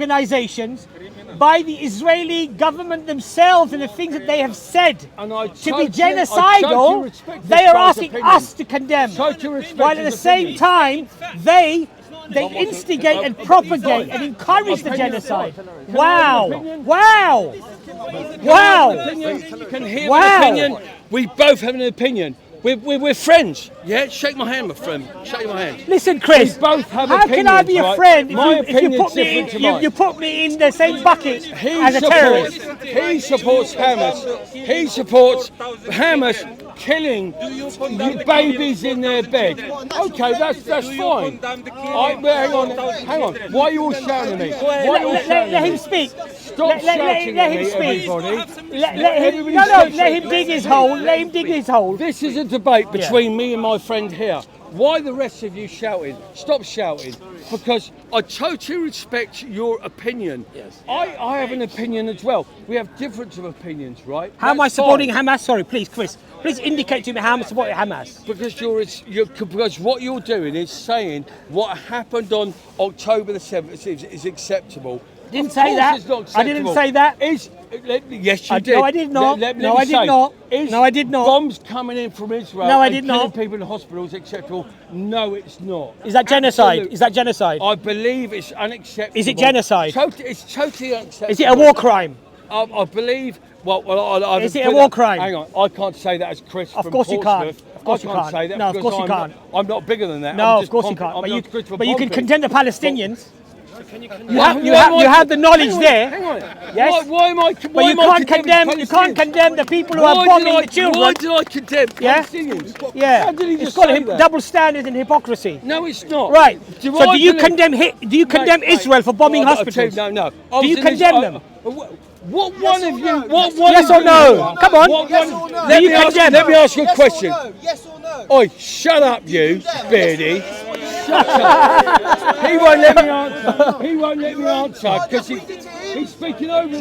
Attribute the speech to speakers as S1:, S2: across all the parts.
S1: organizations, by the Israeli government themselves and the things that they have said to be genocidal, they are asking us to condemn. While at the same time, they instigate and propagate and encourage the genocide. Wow! Wow! Wow!
S2: You can hear my opinion. We both have an opinion. We're friends, yeah? Shake my hand, my friend. Shake my hand.
S1: Listen, Chris,
S2: we both have
S1: how can I be a friend
S2: if
S1: you put me in the same bucket as a terrorist?
S2: He supports Hamas. He supports Hamas killing babies in their bed. Okay, that's fine. Hang on. Why are you all shouting at me?
S1: Let him speak.
S2: Stop shouting at me, everybody.
S1: Let him dig his hole. Let him dig his hole.
S2: This is a debate between me and my friend here. Why the rest of you shouting? Stop shouting. Because I totally respect your opinion. Yes. I have an opinion as well. We have different opinions, right?
S1: How am I supporting Hamas? Sorry, please, Chris. Please indicate to me how I'm supporting Hamas.
S2: Because what you're doing is saying what happened on October the 7th is acceptable.
S1: Didn't say that. I didn't say that.
S2: Yes, you did.
S1: No, I did not. No, I did not. No, I did not.
S2: Bombs coming in from Israel.
S1: No, I did not.
S2: Killing people in hospitals, etc. No, it's not.
S1: Is that genocide? Absolutely. Is that genocide?
S2: I believe it's unacceptable.
S1: Is it genocide?
S2: It's totally unacceptable.
S1: Is it a war crime?
S2: I believe.
S1: Is it a war crime?
S2: Hang on, I can't say that as Chris from Portsmouth.
S1: Of course you can't. Of course
S2: you can't say that.
S1: No, of course you can't.
S2: I'm not bigger than that.
S1: No, of course you can't. But you can condemn the Palestinians. You have the knowledge there.
S2: Hang on.
S1: Yes.
S2: Why am I?
S1: But you can't condemn the people who are bombing the children.
S2: Why did I condemn Palestinians?
S1: Yeah.
S2: How did he
S1: it's
S2: just say
S1: called
S2: that?
S1: double standards and hypocrisy.
S2: No, it's not.
S1: Right. Do you condemn Israel for bombing hospitals?
S2: No.
S1: Do you condemn them?
S2: What one of you?
S1: Yes or no? Come on.
S2: Let me ask you a question.
S3: Yes or no?
S2: Oi, shut up, you beardy. Shut up. He won't let me answer. He won't let me answer because he's speaking over me.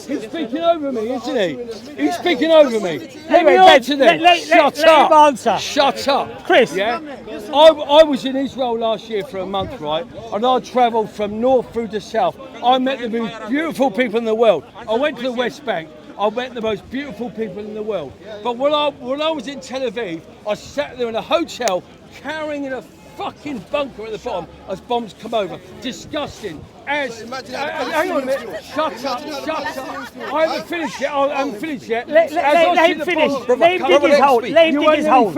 S2: He's speaking over me, isn't he? He's speaking over me. Let me answer then. Shut up. Shut up.
S1: Chris.
S2: Yeah. I was in Israel last year for a month, right? And I travelled from north through to south. I met the most beautiful people in the world. I went to the West Bank. I met the most beautiful people in the world. But when I was in Tel Aviv, I sat there in a hotel carrying in a fucking bunker at the bottom as bombs come over. Disgusting. Hang on a minute. Shut up. I haven't finished yet.
S1: Let him finish. Let him dig his hole. Let him dig his hole.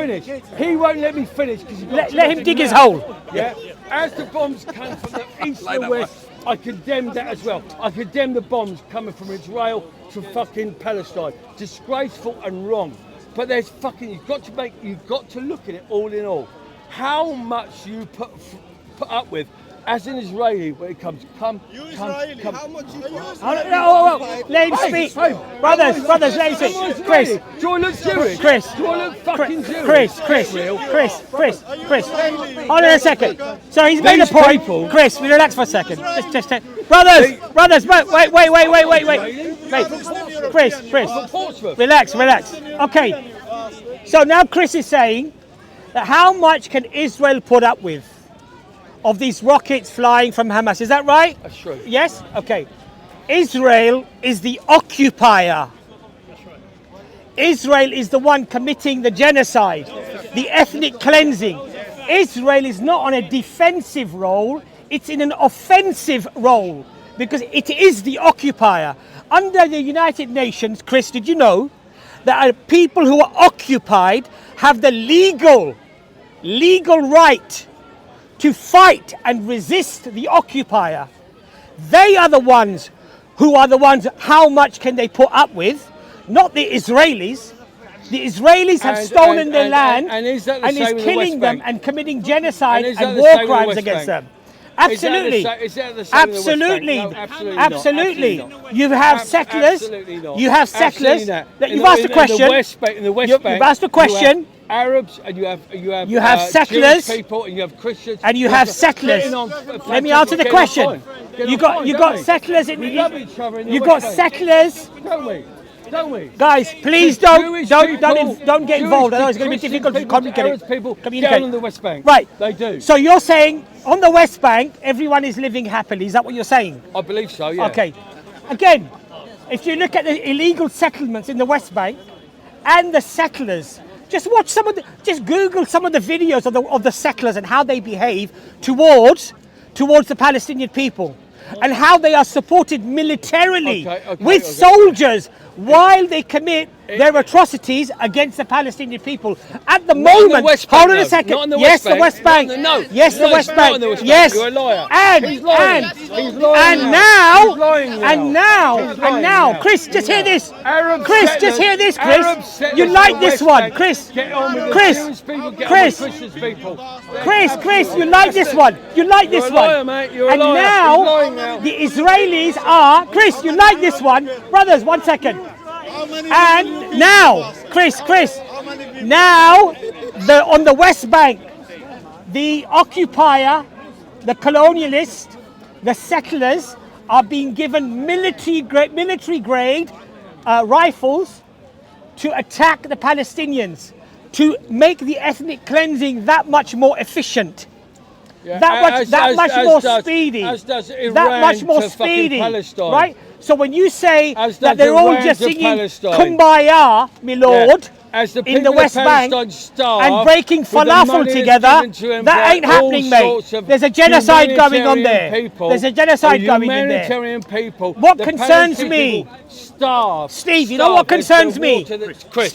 S2: He won't let me finish.
S1: Let him dig his hole.
S2: Yeah. As the bombs come from the east and west, I condemn that as well. I condemn the bombs coming from Israel to fucking Palestine. Disgraceful and wrong. But there's you've got to look at it all in all. How much you put up with as an Israeli when it comes, come.
S3: How much you
S1: let him speak. Brothers, let him speak. Chris.
S2: Do I look Jewish?
S1: Chris.
S2: Do I look fucking Jewish?
S1: Chris. Hold on a second. So he's made a point. Chris, relax for a second. Just brothers, wait. Chris. Relax. Okay. So now Chris is saying that how much can Israel put up with of these rockets flying from Hamas? Is that right?
S2: That's true.
S1: Yes? Okay. Israel is the occupier. That's right. Israel is the one committing the genocide, the ethnic cleansing. Israel is not on a defensive role, it's in an offensive role because it is the occupier. Under the United Nations, Chris, did you know that people who are occupied have the legal right to fight and resist the occupier? They are the ones how much can they put up with, not the Israelis. The Israelis have stolen their land and is killing them and committing genocide and war crimes against them. Absolutely. Absolutely. You have settlers. You have settlers. You've asked a question. You've asked a question.
S2: Arabs and you have
S1: settlers,
S2: Jewish people and you have Christians
S1: and you have settlers. Let me answer the question. You got settlers in. You got settlers.
S2: don't we?
S1: Guys, please
S2: Jewish
S1: don't
S2: people,
S1: get involved. I know it's
S2: Jewish
S1: going to be
S2: Christian
S1: difficult to
S2: people,
S1: communicate.
S2: Arab people
S1: Communicate.
S2: down on the West Bank.
S1: Right.
S2: They do.
S1: So you're saying on the West Bank, everyone is living happily. Is that what you're saying?
S2: I believe so, yeah.
S1: Okay. Again, if you look at the illegal settlements in the West Bank and the settlers, just Google some of the videos of the settlers and how they behave towards the Palestinian people, and how they are supported militarily with soldiers while they commit their atrocities against the Palestinian people. At the moment, hold on a second. Yes, the West Bank. Yes, the West Bank. Yes.
S2: You're a liar.
S1: And now, Chris, just hear this. Chris, just hear this, Chris. You like this one, Chris. Chris, you like this one. You like this one. And now the Israelis are, Chris, you like this one. Brothers, 1 second. And now, Chris, now on the West Bank, the occupier, the colonialist, the settlers are being given military grade rifles to attack the Palestinians, to make the ethnic cleansing that much more efficient.
S2: Yeah,
S1: that much more speedy. That much more speedy, right? So when you say that they're all just singing "Kumbaya, my lord," in the West Bank and breaking falafel together, that ain't happening, mate. There's a genocide going on there. There's a genocide going in there. What concerns me, Steve? You know what concerns me, Chris.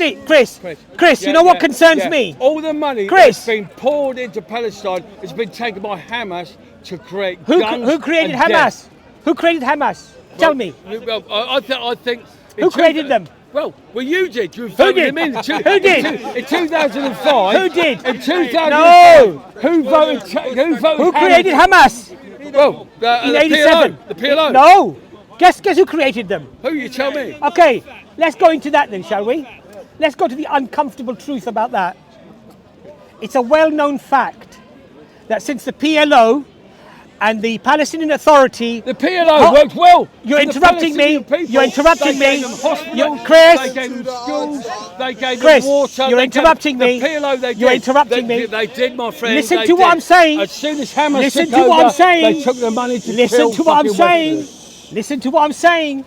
S1: You know what concerns me?
S2: All the money that's been poured into Palestine has been taken by Hamas to create guns.
S1: Who created Hamas? Who created Hamas? Tell me.
S2: I think.
S1: Who created them?
S2: Well, you did. You voted him in.
S1: Who did?
S2: In 2005.
S1: Who did?
S2: In 2005.
S1: No.
S2: Who voted?
S1: Who created Hamas?
S2: Well,
S1: in '87.
S2: The PLO.
S1: No. Guess who created them?
S2: Who? You tell me.
S1: Okay, let's go into that then, shall we? Let's go to the uncomfortable truth about that. It's a well-known fact that since the PLO and the Palestinian Authority...
S2: The PLO worked well.
S1: You're interrupting me. You're interrupting me.
S2: Chris. They gave them schools. They gave them water.
S1: You're interrupting me.
S2: The PLO, they did.
S1: You're interrupting me.
S2: They did, my friend.
S1: Listen to what I'm saying.
S2: As soon as Hamas
S1: Listen
S2: took
S1: to what
S2: over,
S1: I'm saying.
S2: they took the money to
S1: Listen to what I'm saying. Listen to what I'm saying.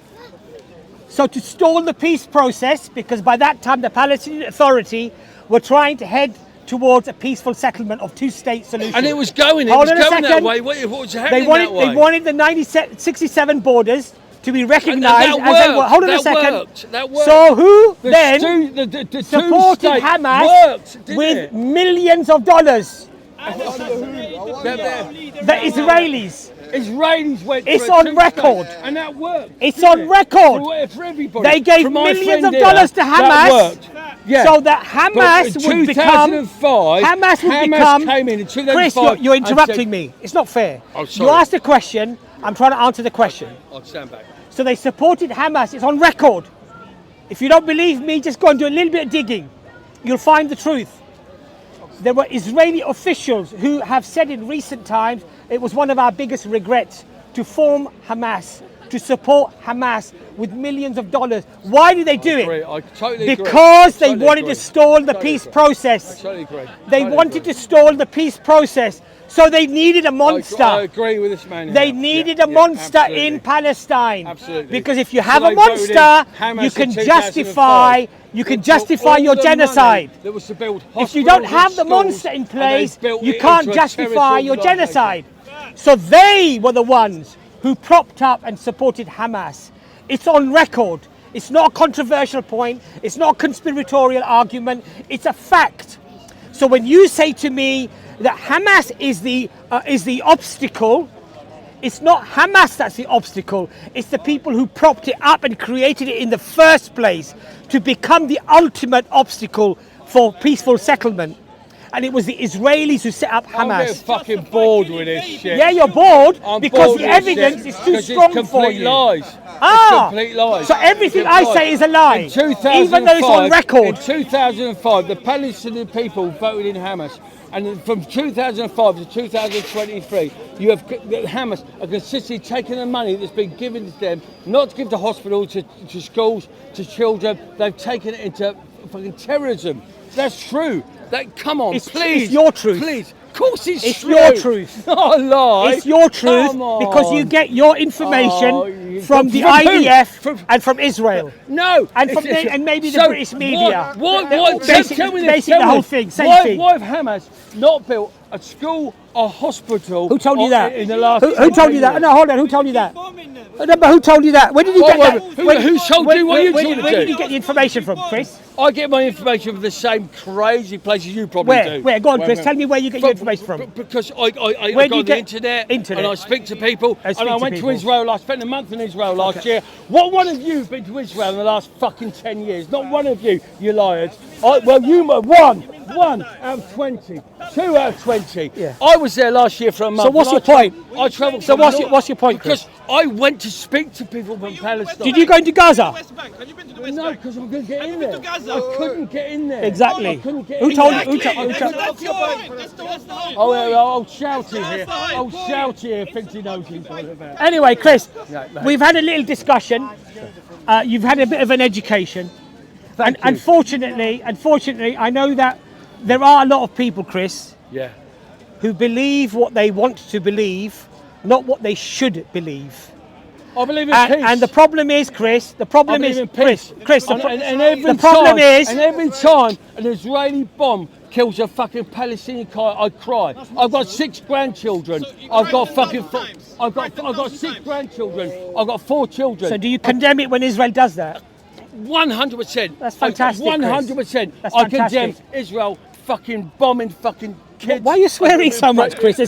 S1: So to stall the peace process, because by that time the Palestinian Authority were trying to head towards a peaceful settlement of two-state solution.
S2: And it was going.
S1: Hold on a
S2: that
S1: second.
S2: way. What was happening
S1: They wanted the 67 borders to be recognised
S2: as they were.
S1: Hold on a second.
S2: That worked.
S1: So who
S2: the
S1: supported Hamas with millions of dollars? The Israelis.
S2: Israelis went.
S1: It's on record.
S2: And that worked.
S1: It's on record.
S2: For everybody.
S1: They gave millions of dollars to Hamas.
S2: That worked. Yeah.
S1: So that Hamas would become.
S2: Hamas came in 2005.
S1: Chris, you're interrupting me. It's not fair.
S2: Oh, sorry.
S1: You asked a question. I'm trying to answer the question.
S2: I'll stand back.
S1: So they supported Hamas. It's on record. If you don't believe me, just go and do a little bit of digging. You'll find the truth. There were Israeli officials who have said in recent times it was one of our biggest regrets to form Hamas, to support Hamas with millions of dollars. Why did they do it?
S2: I totally agree.
S1: Because they wanted to stall the peace process.
S2: I totally agree.
S1: They wanted to stall the peace process. So they needed a monster.
S2: I agree with this man.
S1: They needed a monster in Palestine.
S2: Absolutely.
S1: Because if you have a monster, you can justify your genocide. If you don't have the monster in place, you can't justify your genocide. So they were the ones who propped up and supported Hamas. It's on record. It's not a controversial point. It's not a conspiratorial argument. It's a fact. So when you say to me that Hamas is the obstacle, it's not Hamas that's the obstacle. It's the people who propped it up and created it in the first place to become the ultimate obstacle for peaceful settlement. And it was the Israelis who set up Hamas.
S2: I'm getting fucking bored with this shit.
S1: Yeah, you're bored
S2: I'm
S1: because
S2: bored
S1: the evidence is too strong for you.
S2: Lies.
S1: Ah,
S2: complete lies.
S1: so everything
S2: It's
S1: I
S2: lies.
S1: say is a lie,
S2: In 2005,
S1: even though it's on record.
S2: In 2005, the Palestinian people voted in Hamas. And from 2005 to 2023, you have the Hamas are consistently taking the money that's been given to them, not to give to hospitals, to schools, to children. They've taken it into fucking terrorism. That's true. Come on, please.
S1: It's your truth.
S2: Please. Of course it's true.
S1: your truth.
S2: Not a lie.
S1: It's your truth because you get your information from the IDF and from Israel.
S2: No.
S1: And from and maybe the British media.
S2: Tell me
S1: basically the whole thing. Same thing.
S2: Why have Hamas not built a school or hospital?
S1: Who told you that?
S2: In the last
S1: who told you that? No, hold on. Who told you that? No, but who told you that? Where did you get that?
S2: Who told you what you told you?
S1: Where did you get the information from, Chris?
S2: I get my information from the same crazy places you probably do.
S1: Where? Go on, Chris. Tell me where you get your information from.
S2: Because I go on the internet and I speak to people. And I went to Israel. I spent a month in Israel last year. What one of you been to Israel in the last fucking 10 years? Not one of you, you liars. Well, you one out of 20, 2 out of 20.
S1: Yeah.
S2: I was there last year for a month.
S1: So what's your point?
S2: I travelled.
S1: So what's your point, Chris?
S2: Because I went to speak to people from Palestine.
S1: Did you go into Gaza?
S3: West Bank. Have you been to the West
S2: No,
S3: Bank?
S2: because I'm going to get in there.
S3: to Gaza?
S2: I couldn't get in there.
S1: Exactly.
S2: I couldn't get
S1: Who
S2: in
S1: told
S2: there.
S1: you?
S3: That's your point. That's the point.
S2: Oh, yeah, old Shouty here. Old Shouty here thinks he knows what he's talking about.
S1: Anyway, Chris,
S2: Yeah, mate.
S1: we've had a little discussion. You've had a bit of an education.
S2: Thank you.
S1: Unfortunately, I know that there are a lot of people, Chris,
S2: Yeah.
S1: who believe what they want to believe, not what they should believe.
S2: I believe in peace.
S1: And the problem is, Chris, the problem
S2: I
S1: is,
S2: believe in peace.
S1: Chris,
S2: And every
S1: the problem
S2: time,
S1: is,
S2: and every time an Israeli bomb kills a fucking Palestinian guy, I cry. I've got 6 grandchildren. I've got fucking. I've got 6 grandchildren. I've got 4 children.
S1: so do you condemn it when Israel does that?
S2: 100%.
S1: That's fantastic, Chris.
S2: 100%.
S1: That's
S2: I condemn
S1: fantastic.
S2: Israel fucking bombing fucking kids.
S1: Why are you swearing so much, Chris?